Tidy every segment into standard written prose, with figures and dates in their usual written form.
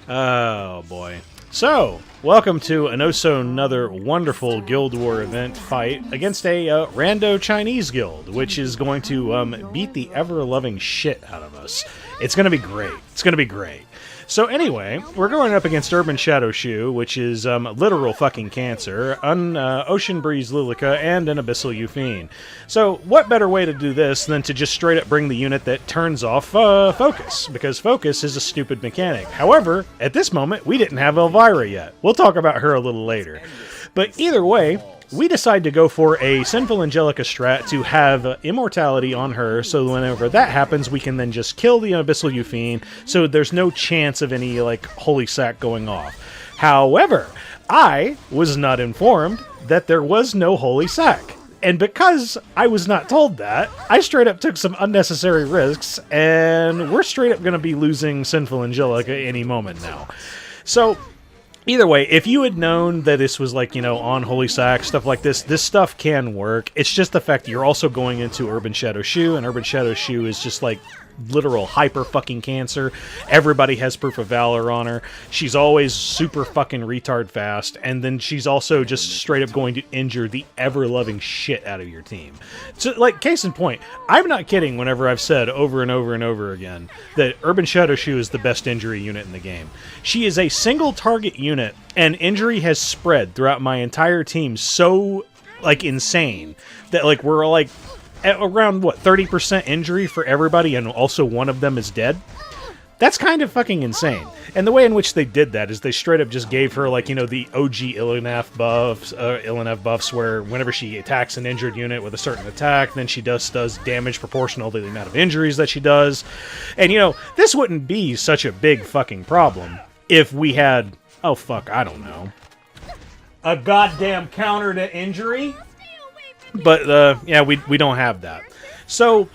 Oh, boy. So, welcome to another wonderful Guild War event fight against a rando Chinese guild, which is going to beat the ever-loving shit out of us. It's going to be great. It's going to be great. So anyway, we're going up against Urban Shadow Choux, which is literal fucking cancer, Ocean Breeze Luluca, and an Abyssal Yufine. So what better way to do this than to just straight up bring the unit that turns off Focus, because Focus is a stupid mechanic. However, at this moment, we didn't have Elvira yet. We'll talk about her a little later. But either way, we decide to go for a Sinful Angelica strat to have immortality on her, so whenever that happens, we can then just kill the Abyssal Yufine, so there's no chance of any, like, holy sack going off. However, I was not informed that there was no holy sack. And because I was not told that, I straight up took some unnecessary risks, and we're straight up going to be losing Sinful Angelica any moment now. So either way, if you had known that this was, like, you know, on Holy Sack, stuff like this stuff can work. It's just the fact that you're also going into Urban Shadow Choux, and Urban Shadow Choux is just, like, literal hyper-fucking-cancer. Everybody has Proof of Valor on her. She's always super fucking retard fast, and then she's also just straight up going to injure the ever-loving shit out of your team. So, like, case in point, I'm not kidding whenever I've said over and over and over again that Urban Shadow Choux is the best injury unit in the game. She is a single-target unit, and injury has spread throughout my entire team so, like, insane that, like, we're, like, at around, what, 30% injury for everybody, and also one of them is dead? That's kind of fucking insane. And the way in which they did that is they straight up just gave her, like, you know, the OG Elena buffs, where whenever she attacks an injured unit with a certain attack, then she does damage proportional to the amount of injuries that she does. And, you know, this wouldn't be such a big fucking problem if we had, oh fuck, I don't know, a goddamn counter to injury? But, yeah, we don't have that. So,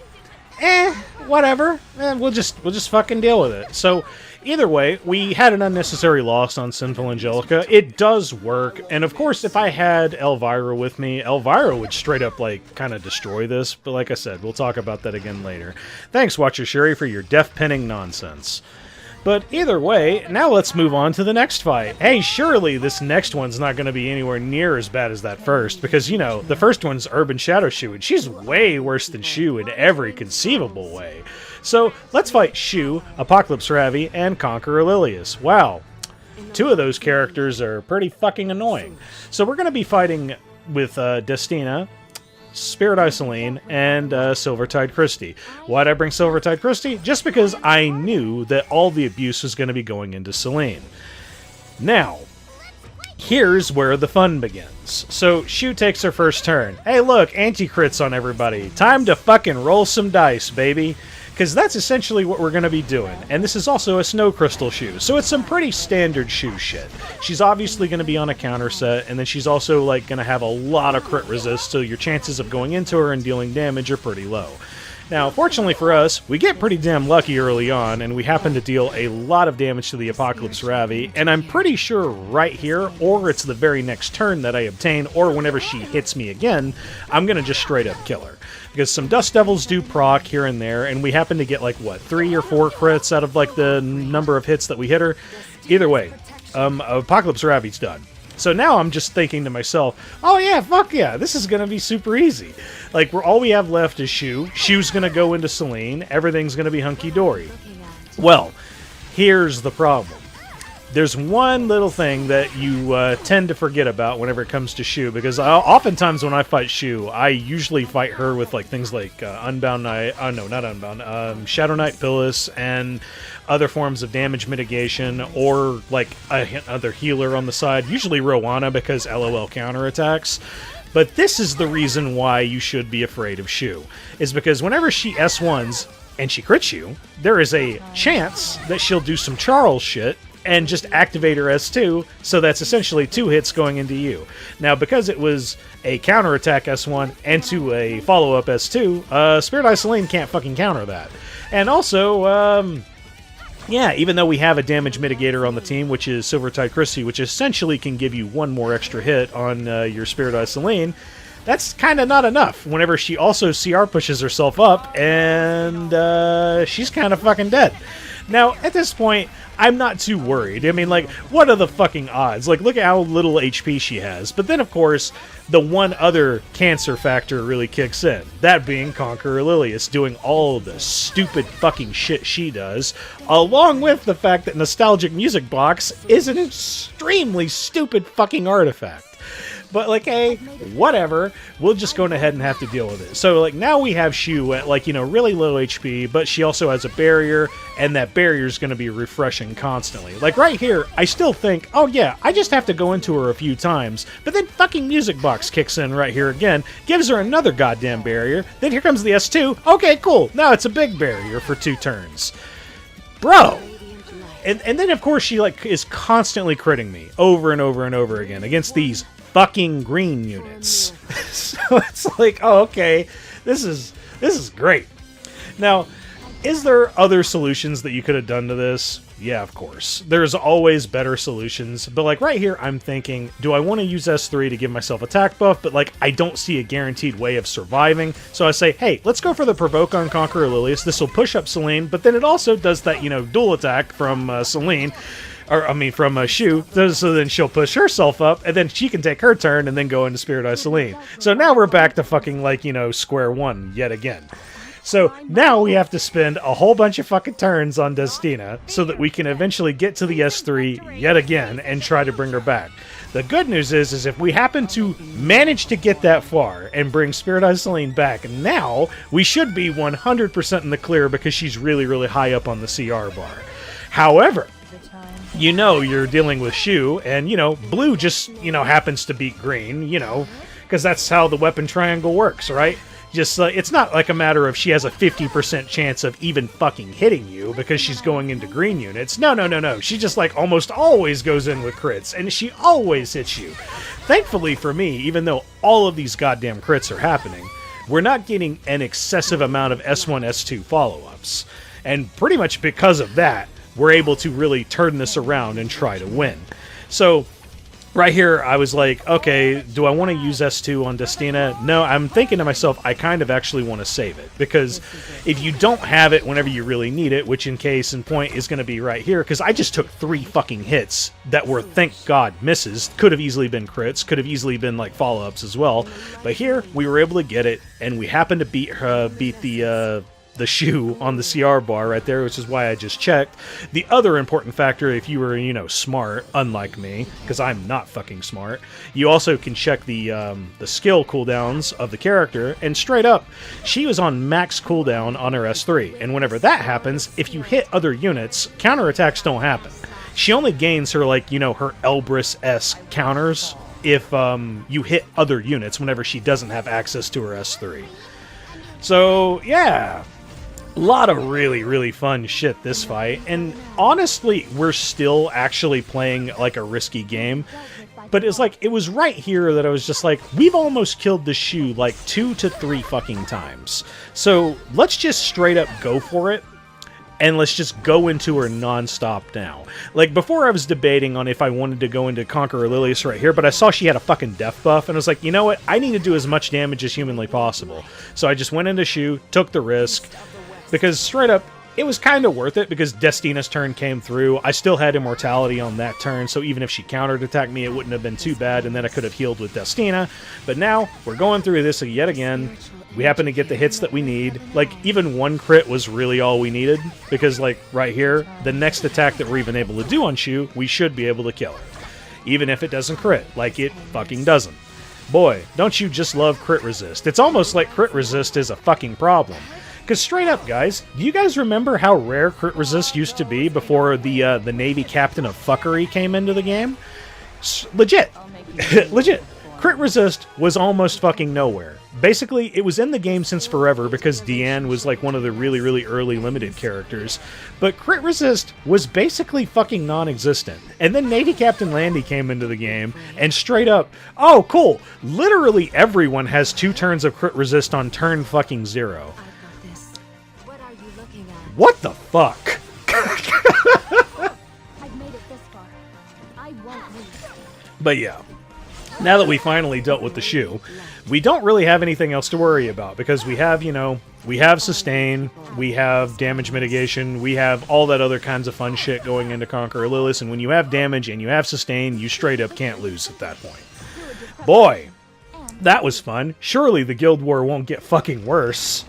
whatever. We'll just fucking deal with it. So, either way, we had an unnecessary loss on Sinful Angelica. It does work. And, of course, if I had Elvira with me, Elvira would straight up, like, kind of destroy this. But like I said, we'll talk about that again later. Thanks, Watcher Schuri, for your death pinning nonsense. But either way, now let's move on to the next fight. Hey, surely this next one's not going to be anywhere near as bad as that first, because, you know, the first one's Urban Shadow Choux, and she's way worse than Choux in every conceivable way. So, let's fight Choux, Apocalypse Ravi, and Conqueror Lilias. Wow. Two of those characters are pretty fucking annoying. So we're going to be fighting with Destina, Spirit Celine, and Silvertide Christy. Why'd I bring Silvertide Christy? Just because I knew that all the abuse was going to be going into Celine. Now, here's where the fun begins. So, Choux takes her first turn. Hey look, anti-crits on everybody. Time to fucking roll some dice, baby. Because that's essentially what we're going to be doing. And this is also a Snow Crystal Choux, so it's some pretty standard Choux shit. She's obviously going to be on a counter set, and then she's also, like, going to have a lot of crit resist, so your chances of going into her and dealing damage are pretty low. Now, fortunately for us, we get pretty damn lucky early on, and we happen to deal a lot of damage to the Apocalypse Ravi, and I'm pretty sure right here, or it's the very next turn that I obtain, or whenever she hits me again, I'm going to just straight up kill her. Because some Dust Devils do proc here and there, and we happen to get, like, what, 3 or 4 crits out of, like, the number of hits that we hit her? Either way, Apocalypse Ravi's done. So now I'm just thinking to myself, oh yeah, fuck yeah, this is going to be super easy. Like, all we have left is Choux. Choux's going to go into Celine. Everything's going to be hunky-dory. Well, here's the problem. There's one little thing that you tend to forget about whenever it comes to Choux, because oftentimes when I fight Choux, I usually fight her with, like, things like Unbound Knight, no, not Unbound, Shadow Knight Phyllis, and other forms of damage mitigation, or, like, another healer on the side, usually Rowana, because LOL counterattacks. But this is the reason why you should be afraid of Choux, is because whenever she S1s and she crits you, there is a chance that she'll do some Charles shit, and just activate her S2, so that's essentially 2 hits going into you. Now, because it was a counterattack S1 and to a follow-up S2, Spirit Celine can't fucking counter that. And also, yeah, even though we have a damage mitigator on the team, which is Silvertide Christy, which essentially can give you 1 more extra hit on your Spirit Celine, that's kind of not enough whenever she also CR pushes herself up, and she's kind of fucking dead. Now, at this point, I'm not too worried. I mean, like, what are the fucking odds? Like, look at how little HP she has. But then, of course, the one other cancer factor really kicks in. That being Conqueror Lilias doing all the stupid fucking shit she does, along with the fact that Nostalgic Music Box is an extremely stupid fucking artifact. But, like, hey, whatever. We'll just go ahead and have to deal with it. So, like, now we have Choux at, like, you know, really low HP, but she also has a barrier, and that barrier is going to be refreshing constantly. Like, right here, I still think, oh, yeah, I just have to go into her a few times, but then fucking Music Box kicks in right here again, gives her another goddamn barrier, then here comes the S2. Okay, cool. Now it's a big barrier for 2 turns. Bro! And then, of course, she, like, is constantly critting me over and over and over again against these fucking green units. So it's like, oh, okay, this is great. Now, is there other solutions that you could have done to this? Yeah, of course. There's always better solutions, but like right here, I'm thinking, do I want to use S3 to give myself attack buff, but like I don't see a guaranteed way of surviving, so I say, hey, let's go for the provoke on Conqueror Lilias. This will push up Celine, but then it also does that, you know, dual attack from Celine, or, I mean, from Choux, so then she'll push herself up, and then she can take her turn and then go into Spirit Eye Celine. So now we're back to fucking, like, you know, square one yet again. So now we have to spend a whole bunch of fucking turns on Destina so that we can eventually get to the S3 yet again and try to bring her back. The good news is if we happen to manage to get that far and bring Spirit Eye Celine back now, we should be 100% in the clear because she's really, really high up on the CR bar. However, you know you're dealing with Choux, and, you know, blue just, you know, happens to beat green, you know, because that's how the weapon triangle works, right? Just, it's not like a matter of she has a 50% chance of even fucking hitting you because she's going into green units. No. She just, like, almost always goes in with crits, and she always hits you. Thankfully for me, even though all of these goddamn crits are happening, we're not getting an excessive amount of S1, S2 follow-ups. And pretty much because of that, we're able to really turn this around and try to win. So, right here, I was like, okay, do I want to use S2 on Destina? No, I'm thinking to myself, I kind of actually want to save it. Because if you don't have it whenever you really need it, which in case in point is going to be right here, because I just took 3 fucking hits that were, thank God, misses. Could have easily been crits, could have easily been, like, follow-ups as well. But here, we were able to get it, and we happened to beat the Choux on the CR bar right there, which is why I just checked. The other important factor, if you were, you know, smart, unlike me, because I'm not fucking smart, you also can check the skill cooldowns of the character, and straight up, she was on max cooldown on her S3, and whenever that happens, if you hit other units, counterattacks don't happen. She only gains her, like, you know, her Elbrus-esque counters if you hit other units whenever she doesn't have access to her S3. So, yeah. A lot of really, really fun shit this fight, and honestly, we're still actually playing like a risky game, but it's like, it was right here that I was just like, we've almost killed the Choux like 2 to 3 fucking times, so let's just straight up go for it, and let's just go into her non-stop now. Like, before I was debating on if I wanted to go into Conqueror Lilias right here, but I saw she had a fucking death buff, and I was like, you know what, I need to do as much damage as humanly possible, so I just went into Choux, took the risk, because straight up, it was kind of worth it because Destina's turn came through. I still had immortality on that turn, so even if she countered attacked me, it wouldn't have been too bad, and then I could have healed with Destina. But now, we're going through this yet again. We happen to get the hits that we need. Like, even 1 crit was really all we needed, because, like, right here, the next attack that we're even able to do on Choux, we should be able to kill her. Even if it doesn't crit, like it fucking doesn't. Boy, don't you just love crit resist. It's almost like crit resist is a fucking problem. Because straight up, guys, do you guys remember how rare crit resist used to be before the Navy Captain of Fuckery came into the game? Legit. Legit. Crit resist was almost fucking nowhere. Basically, it was in the game since forever because Deanne was like one of the really, really early limited characters. But crit resist was basically fucking non-existent. And then Navy Captain Landy came into the game, and straight up, oh, cool, literally everyone has 2 turns of crit resist on turn fucking 0. What the fuck? But yeah. now that we finally dealt with the shoe, we don't really have anything else to worry about because we have, we have sustain, we have damage mitigation, we have all that other kinds of fun shit going into Conqueror Lilias, and when you have damage and you have sustain, you straight up can't lose at that point. Boy, that was fun. Surely the Guild War won't get fucking worse.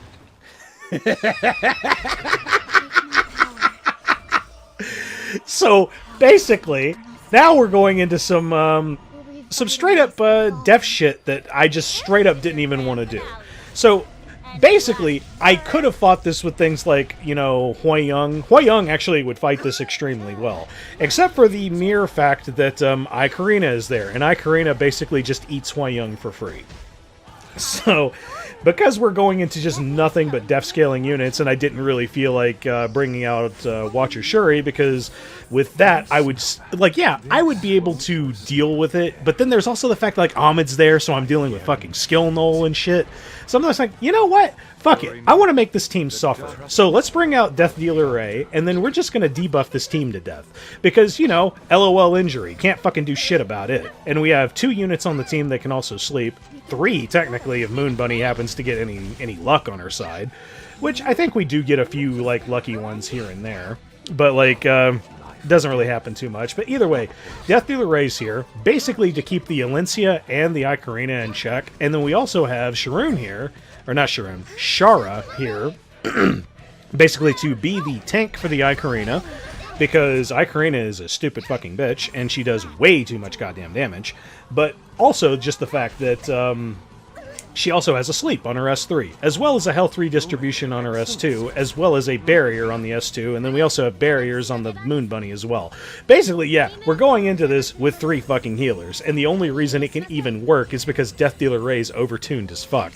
So, basically, now we're going into some straight up def shit that I just straight up didn't even want to do. So, basically, I could have fought this with things like, Huayang. Huayang actually would fight this extremely well. Except for the mere fact that ae-KARINA is there. And ae-KARINA basically just eats Huayang for free. So, because we're going into just nothing but def scaling units, and I didn't really feel like bringing out Watcher Schuri, because with that, I would, I would be able to deal with it, but then there's also the fact that, Ahmed's there, so I'm dealing with fucking skill null and shit. So I'm just like, you know what? Fuck it. I want to make this team suffer. So let's bring out Death Dealer Ray, and then we're just going to debuff this team to death. Because, LOL injury. Can't fucking do shit about it. And we have 2 units on the team that can also sleep. 3, technically, if Moon Bunny happens to get any luck on her side. Which I think we do get a few, lucky ones here and there. But, doesn't really happen too much. But either way, Death Dealer Ray's here, basically to keep the Alencia and the ae-KARINA in check. And then we also have Shara here, basically to be the tank for the ae-KARINA, because ae-KARINA is a stupid fucking bitch, and she does way too much goddamn damage. But also just the fact that she also has a sleep on her S3, as well as a health redistribution on her S2, as well as a barrier on the S2, and then we also have barriers on the Moon Bunny as well. Basically, yeah, we're going into this with 3 fucking healers, and the only reason it can even work is because Death Dealer Ray's overtuned as fuck.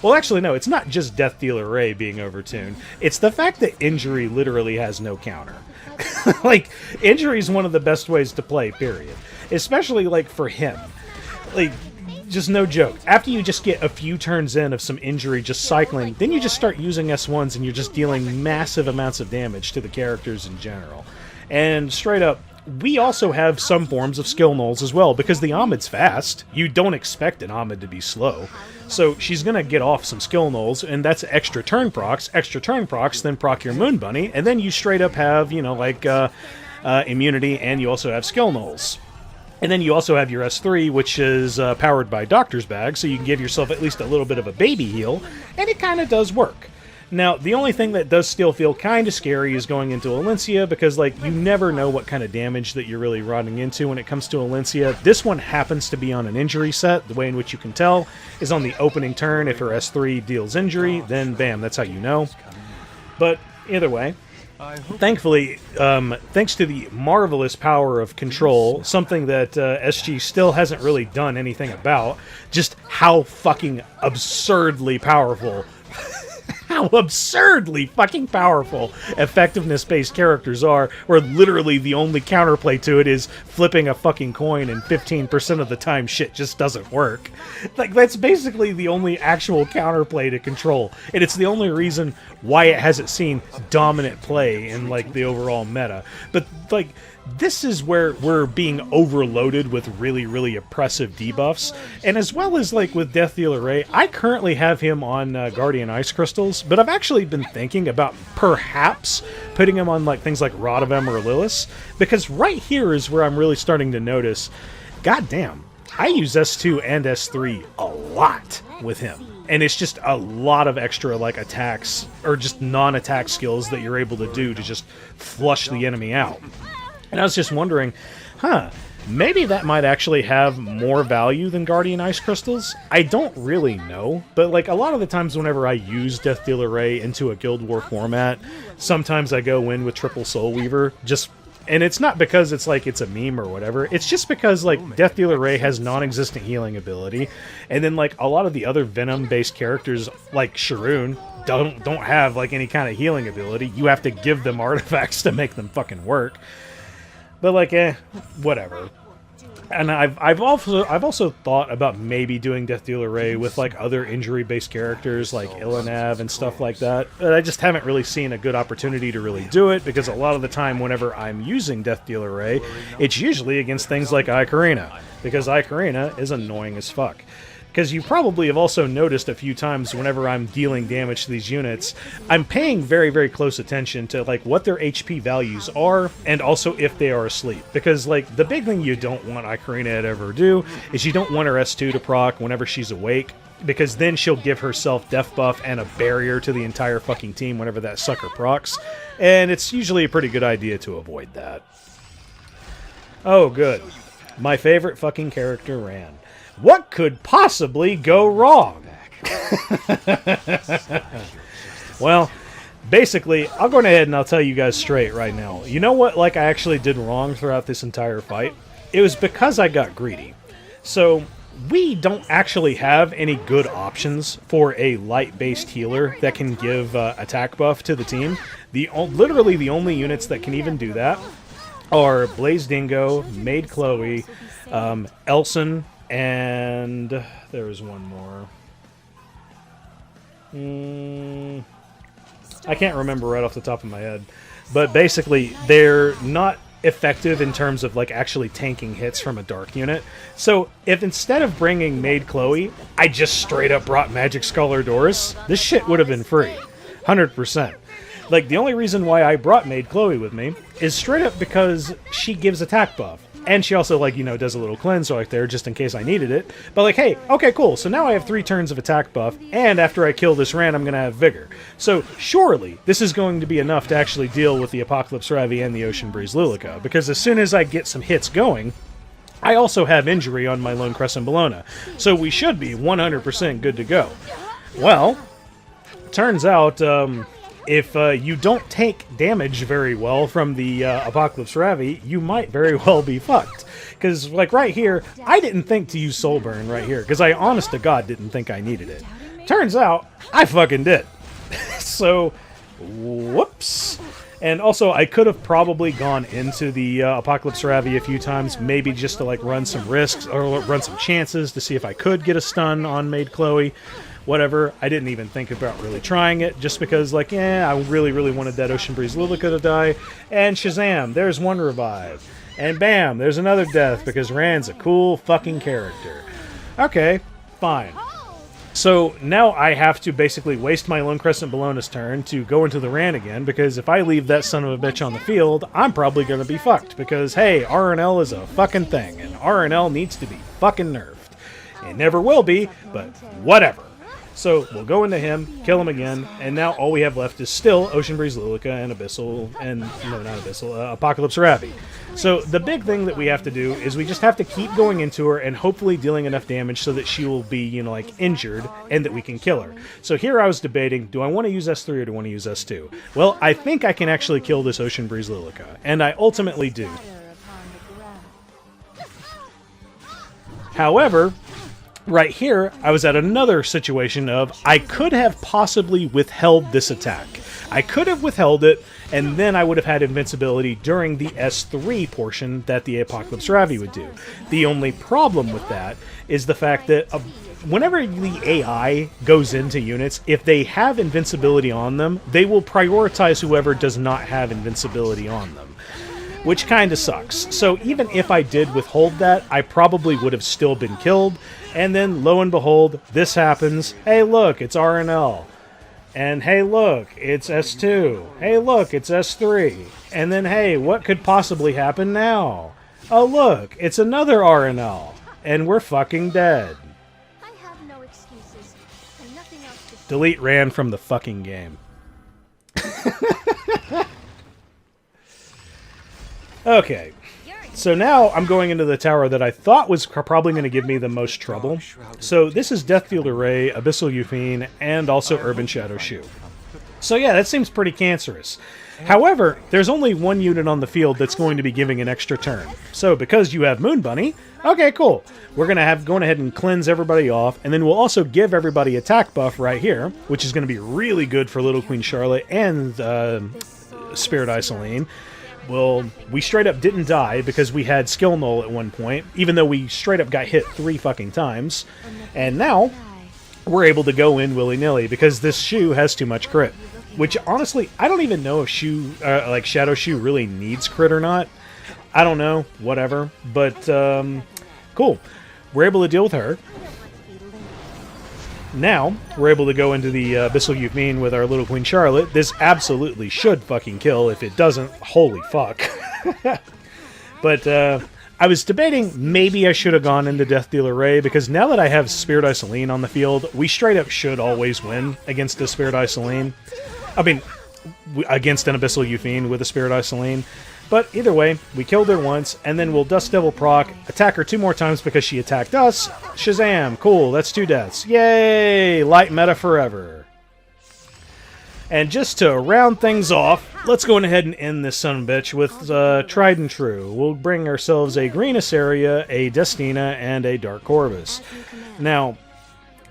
Well, actually, no, it's not just Death Dealer Ray being overtuned. It's the fact that injury literally has no counter. Injury is one of the best ways to play, period. Especially, for him. Just no joke. After you just get a few turns in of some injury just cycling, then you just start using S1s and you're just dealing massive amounts of damage to the characters in general. And straight up, we also have some forms of skill nulls as well, because the Ahmed's fast. You don't expect an Ahmed to be slow. So she's going to get off some skill nulls, and that's extra turn procs, then proc your Moon Bunny, and then you straight up have, immunity, and you also have skill nulls. And then you also have your S3, which is powered by Doctor's Bag, so you can give yourself at least a little bit of a baby heal, and it kind of does work. Now, the only thing that does still feel kind of scary is going into Alencia, because, you never know what kind of damage that you're really running into when it comes to Alencia. This one happens to be on an injury set. The way in which you can tell is on the opening turn. If her S3 deals injury, then bam, that's how you know. But either way, thankfully, thanks to the marvelous power of control, something that SG still hasn't really done anything about, just how fucking absurdly powerful how absurdly fucking powerful effectiveness-based characters are, where literally the only counterplay to it is flipping a fucking coin and 15% of the time shit just doesn't work. That's basically the only actual counterplay to control, and it's the only reason why it hasn't seen dominant play in, the overall meta. But, this is where we're being overloaded with really, really oppressive debuffs. And as well as, with Death Dealer Ray, I currently have him on Guardian Ice Crystals, but I've actually been thinking about perhaps putting him on, things like Rod of Em or Lilias, because right here is where I'm really starting to notice, goddamn, I use S2 and S3 a lot with him. And it's just a lot of extra, attacks, or just non-attack skills that you're able to do to just flush the enemy out. And I was just wondering, maybe that might actually have more value than Guardian Ice Crystals? I don't really know, but a lot of the times whenever I use Death Dealer Ray into a Guild War format, sometimes I go in with Triple Soul Weaver, and it's not because it's it's a meme or whatever, it's just because Death Dealer Ray has non-existent healing ability, and then a lot of the other Venom-based characters like Shuri don't have any kind of healing ability. You have to give them artifacts to make them fucking work. But, whatever. And I've also thought about maybe doing Death Dealer Ray with like other injury-based characters like Elena and stuff like that, but I just haven't really seen a good opportunity to really do it, because a lot of the time whenever I'm using Death Dealer Ray, it's usually against things like ae-KARINA, because ae-KARINA is annoying as fuck. Because you probably have also noticed a few times whenever I'm dealing damage to these units, I'm paying very, very close attention to like what their HP values are, and also if they are asleep. Because like the big thing you don't want ae-KARINA to ever do is you don't want her S2 to proc whenever she's awake, because then she'll give herself death buff and a barrier to the entire fucking team whenever that sucker procs, and it's usually a pretty good idea to avoid that. Oh, good. My favorite fucking character ran. What could possibly go wrong? Well, basically, I'll go ahead and I'll tell you guys straight right now. You know what, like, I actually did wrong throughout this entire fight? It was because I got greedy. So, we don't actually have any good options for a light-based healer that can give attack buff to the team. Literally the only units that can even do that are Blaze Dingo, Maid Chloe, Elson, and there was one more. I can't remember right off the top of my head. But basically, they're not effective in terms of like actually tanking hits from a dark unit. So if instead of bringing Maid Chloe, I just straight up brought Magic Scholar Doris, this shit would have been free. 100%. Like, the only reason why I brought Maid Chloe with me is straight up because she gives attack buff. And she also, like, you know, does a little cleanse right there just in case I needed it. But, like, hey, okay, cool. So now I have 3 turns of attack buff, and after I kill this Ran, I'm going to have Vigor. So, surely, this is going to be enough to actually deal with the Apocalypse Ravi and the Ocean Breeze Luluca. Because as soon as I get some hits going, I also have injury on my Lone Crescent Bellona. So we should be 100% good to go. Well, turns out, if you don't take damage very well from the Apocalypse Ravi, you might very well be fucked. Because, like, right here, I didn't think to use Soul Burn right here, because I, honest to God, didn't think I needed it. Turns out, I fucking did. So, whoops. And also, I could have probably gone into the Apocalypse Ravi a few times, maybe just to, like, run some risks, or run some chances to see if I could get a stun on Maid Chloe. Whatever, I didn't even think about really trying it, just because, like, I really, really wanted that Ocean Breeze Luluca to die. And Shazam, there's one revive. And bam, there's another death, because Rand's a cool fucking character. Okay, fine. So now I have to basically waste my Lone Crescent Bellona's turn to go into the Rand again, because if I leave that son of a bitch on the field, I'm probably going to be fucked, because, hey, RNL is a fucking thing, and RNL needs to be fucking nerfed. It never will be, but whatever. So we'll go into him, kill him again, and now all we have left is still Ocean Breeze Luluca and Abyssal, and, no, not Abyssal, Apocalypse Ravi. So the big thing that we have to do is we just have to keep going into her and hopefully dealing enough damage so that she will be, you know, like, injured, and that we can kill her. So here I was debating, do I want to use S3 or do I want to use S2? Well, I think I can actually kill this Ocean Breeze Luluca, and I ultimately do. However, right here, I was at another situation of I could have possibly withheld this attack. I could have withheld it, and then I would have had invincibility during the S3 portion that the Apocalypse Ravi would do. The only problem with that is the fact that whenever the AI goes into units, if they have invincibility on them, they will prioritize whoever does not have invincibility on them, which kind of sucks. So even if I did withhold that, I probably would have still been killed. And then, lo and behold, this happens. Hey, look, it's RNL. And hey, look, it's S2. Hey, look, it's S3. And then, hey, what could possibly happen now? Oh, look, it's another RNL. And we're fucking dead. I have no excuses, and nothing else to say. Delete Ran from the fucking game. Okay. So now I'm going into the tower that I thought was probably going to give me the most trouble. So this is Death Dealer Ray, Abyssal Yufine, and also Urban Shadow Choux. So yeah, that seems pretty cancerous. However, there's only one unit on the field that's going to be giving an extra turn. So because you have Moon Bunny, okay, cool. We're going to have going ahead and cleanse everybody off, and then we'll also give everybody attack buff right here, which is going to be really good for Little Queen Charlotte and Spirit Eye Celine. well, we straight up didn't die because we had skill null at one point, even though we straight up got hit 3 fucking times. And now, we're able to go in willy-nilly because this Choux has too much crit. Which, honestly, I don't even know if Shadow Choux really needs crit or not. I don't know, whatever. But, cool. We're able to deal with her. Now, we're able to go into the Abyssal Yufine with our little Queen Charlotte. This absolutely should fucking kill. If it doesn't, holy fuck. But, I was debating maybe I should have gone into Death Dealer Ray, because now that I have Spirit Eye Celine on the field, we straight up should always win against a Spirit Eye Celine. I mean, against an Abyssal Yufine with a Spirit Eye Celine. But either way, we killed her once, and then we'll Dust Devil proc, attack her 2 more times because she attacked us. Shazam! Cool, that's 2 deaths. Yay! Light meta forever. And just to round things off, let's go ahead and end this son of a bitch with Tried and True. We'll bring ourselves a green Iseria, a Destina, and a Dark Corvus. Now,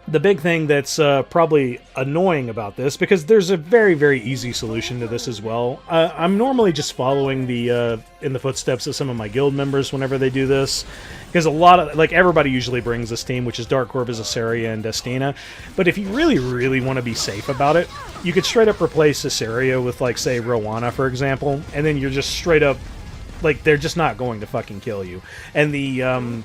the big thing that's probably annoying about this, because there's a very, very easy solution to this as well. I'm normally just following the in the footsteps of some of my guild members whenever they do this, because a lot of, like, everybody usually brings this team, which is Dark Corvus, Iseria, and Destina. But if you really, really want to be safe about it, you could straight up replace Iseria with, like, say, Rowana, for example, and then you're just straight up, like, they're just not going to fucking kill you. And the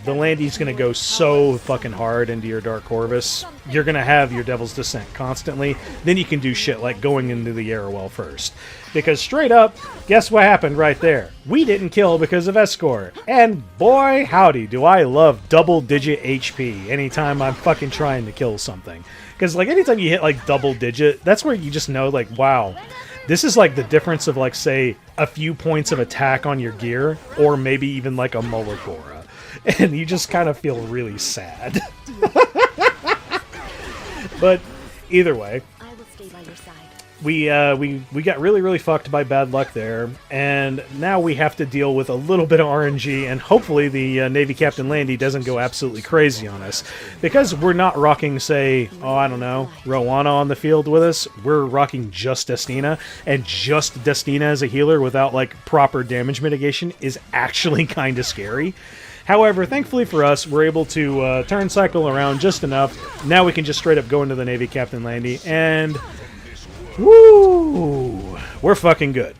Landy's going to go so fucking hard into your Dark Corvus. You're going to have your Devil's Descent constantly. Then you can do shit like going into the Arowell first. Because straight up, guess what happened right there? We didn't kill because of Escort. And boy, howdy, do I love double-digit HP anytime I'm fucking trying to kill something. Because, like, anytime you hit, like, double-digit, that's where you just know, like, wow. This is like the difference of, like, say, a few points of attack on your gear, or maybe even like a Mulligora. And you just kind of feel really sad. But either way, I will stay by your side. we got really, really fucked by bad luck there, and now we have to deal with a little bit of RNG, and hopefully the Navy Captain Landy doesn't go absolutely crazy on us. Because we're not rocking, say, oh, I don't know, Rowana on the field with us, we're rocking just Destina, and just Destina as a healer without, like, proper damage mitigation is actually kind of scary. However, thankfully for us, we're able to turn cycle around just enough. Now we can just straight up go into the Navy Captain Landy, and woo! We're fucking good.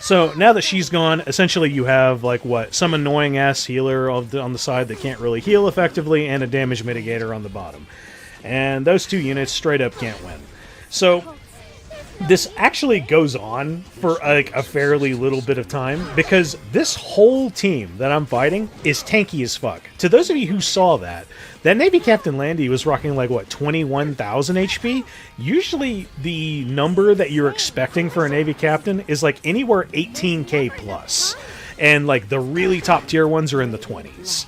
So, now that she's gone, essentially you have, like, what? Some annoying-ass healer on the side that can't really heal effectively, and a damage mitigator on the bottom. And those 2 units straight up can't win. So, this actually goes on for, like, a fairly little bit of time, because this whole team that I'm fighting is tanky as fuck. To those of you who saw that Navy Captain Landy was rocking, like, what, 21,000 HP? Usually the number that you're expecting for a Navy Captain is, like, anywhere 18k plus. And, like, the really top tier ones are in the 20s.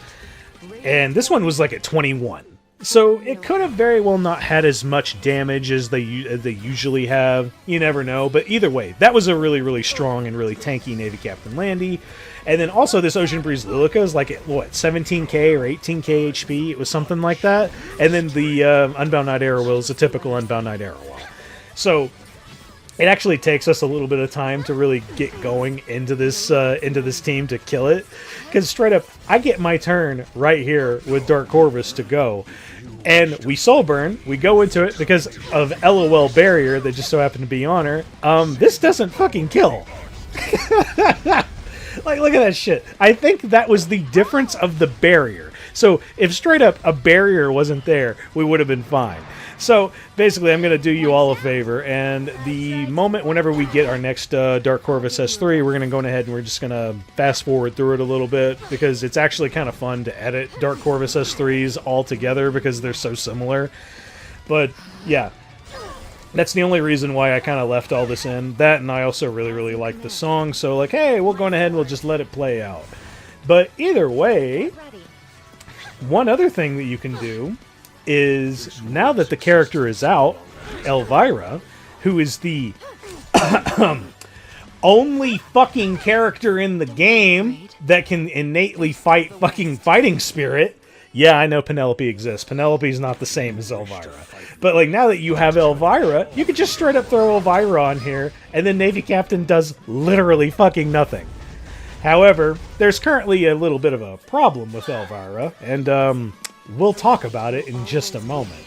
And this one was, like, at 21. So it could have very well not had as much damage as they usually have. You never know. But either way, that was a really, really strong and really tanky Navy Captain Landy. And then also this Ocean Breeze Luluca is like at, what, 17k or 18k HP? It was something like that. And then the Unbound Knight Arowell is a typical Unbound Knight Arowell. So it actually takes us a little bit of time to really get going into this team to kill it. Because straight up, I get my turn right here with Dark Corvus to go. And we soul burn, we go into it because of LOL barrier that just so happened to be on her. This doesn't fucking kill. Like, look at that shit. I think that was the difference of the barrier. So if straight up a barrier wasn't there, we would have been fine. So basically, I'm going to do you all a favor, and the moment whenever we get our next Dark Corvus S3, we're going to go ahead and we're just going to fast forward through it a little bit, because it's actually kind of fun to edit Dark Corvus S3s all together because they're so similar. But yeah, that's the only reason why I kind of left all this in. That, and I also really, really like the song, so like, hey, we'll go ahead and we'll just let it play out. But either way, one other thing that you can do is, now that the character is out, Elvira, who is the only fucking character in the game that can innately fight fucking fighting spirit, Yeah, I know Penelope exists. Penelope's not the same as Elvira. But, like, now that you have Elvira, you could just straight up throw Elvira on here, and then Navy Captain does literally fucking nothing. However, there's currently a little bit of a problem with Elvira, and, we'll talk about it in just a moment.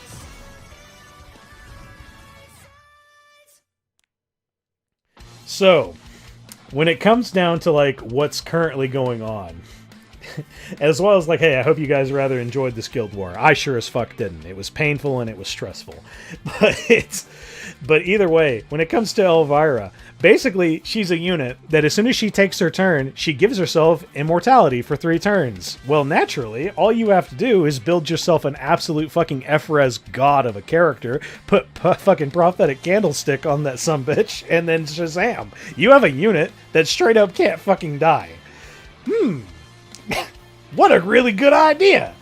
So, when it comes down to, like, what's currently going on, as well as, like, hey, I hope you guys rather enjoyed this Guild War. I sure as fuck didn't. It was painful and it was stressful. But either way, when it comes to Elvira, basically, she's a unit that as soon as she takes her turn, she gives herself immortality for 3 turns. Well, naturally, all you have to do is build yourself an absolute fucking F-res god of a character, put fucking prophetic candlestick on that sumbitch, and then shazam. You have a unit that straight up can't fucking die. What a really good idea!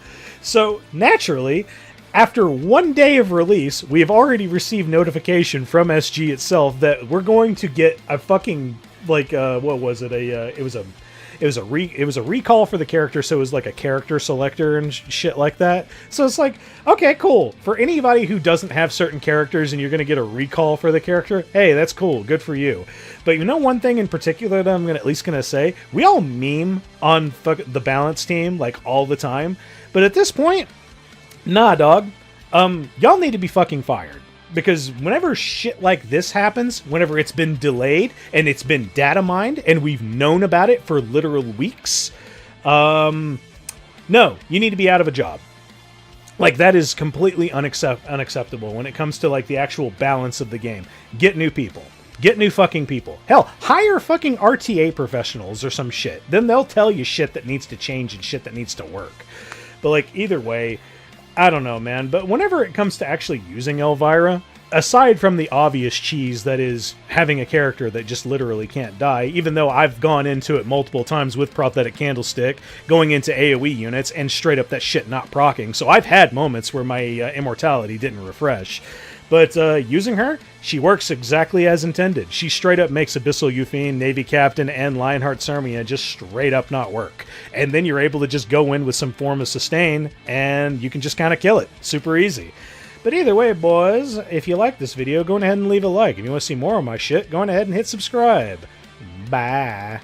So, naturally, after 1 day of release, we have already received notification from SG itself that we're going to get a fucking, like, what was it? It was a recall for the character, so it was like a character selector and shit like that. So it's like, okay, cool. For anybody who doesn't have certain characters and you're going to get a recall for the character, hey, that's cool. Good for you. But you know one thing in particular that I'm at least going to say? We all meme on the balance team, like, all the time. But at this point, nah, dog. Y'all need to be fucking fired. Because whenever shit like this happens, whenever it's been delayed, and it's been data mined, and we've known about it for literal weeks, no, you need to be out of a job. Like, that is completely unacceptable when it comes to, like, the actual balance of the game. Get new people. Get new fucking people. Hell, hire fucking RTA professionals or some shit. Then they'll tell you shit that needs to change and shit that needs to work. But, like, either way, I don't know, man. But whenever it comes to actually using Elvira, aside from the obvious cheese that is having a character that just literally can't die, even though I've gone into it multiple times with Prophetic Candlestick, going into AoE units, and straight up that shit not proccing, so I've had moments where my immortality didn't refresh. But using her, she works exactly as intended. She straight up makes Abyssal Yufine, Navy Captain, and Lionheart Sermia just straight up not work. And then you're able to just go in with some form of sustain, and you can just kind of kill it. Super easy. But either way, boys, if you like this video, go ahead and leave a like. If you want to see more of my shit, go ahead and hit subscribe. Bye.